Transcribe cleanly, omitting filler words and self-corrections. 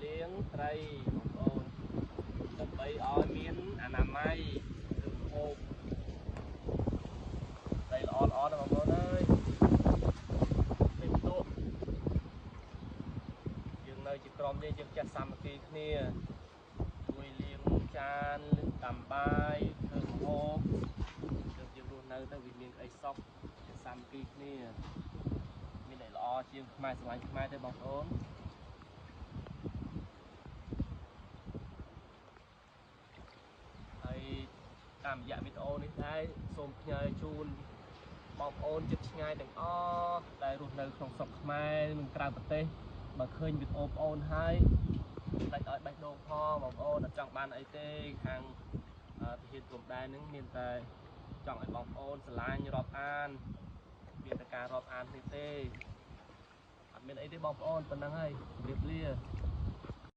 លាងត្រីបងប្អូនដើម្បីឲ្យមានអនាម័យឬហូបត្រីល្អៗណាបងប្អូនអើយពេលផ្ទុកយើងនៅជាក្រុមនេះយើងចេះសាមគ្គីគ្នាជួយលាងចានដាំបាយធ្វើម្ហូបយើងរស់នៅទៅវាមានអីសោះចេះសាមគ្គីគ្នាមានអីល្អជាងខ្មែរស្រឡាញ់ខ្មែរទេបងប្អូនហើយតាមរយៈវីដេអូនេះដែរសូមផ្ញើជូនបងប្អូនជិតឆ្ងាយទាំងអស់ដែលរស់នៅក្នុងស្រុកខ្មែរនិងក្រៅប្រទេសបើឃើញវីដេអូបងប្អូនហើយដាច់ឲ្យបេះដូងផងបងប្អូនអត់ចង់បានអីទេខាងទាហានព្រំដែននឹងមានតែចង់ឲ្យបងប្អូនស្រឡាញ់រាប់អានមានតែការរាប់អាននេះទេអត់មានអីទេបងប្អូនប៉ុណ្្នឹងហើយជម្រាបលា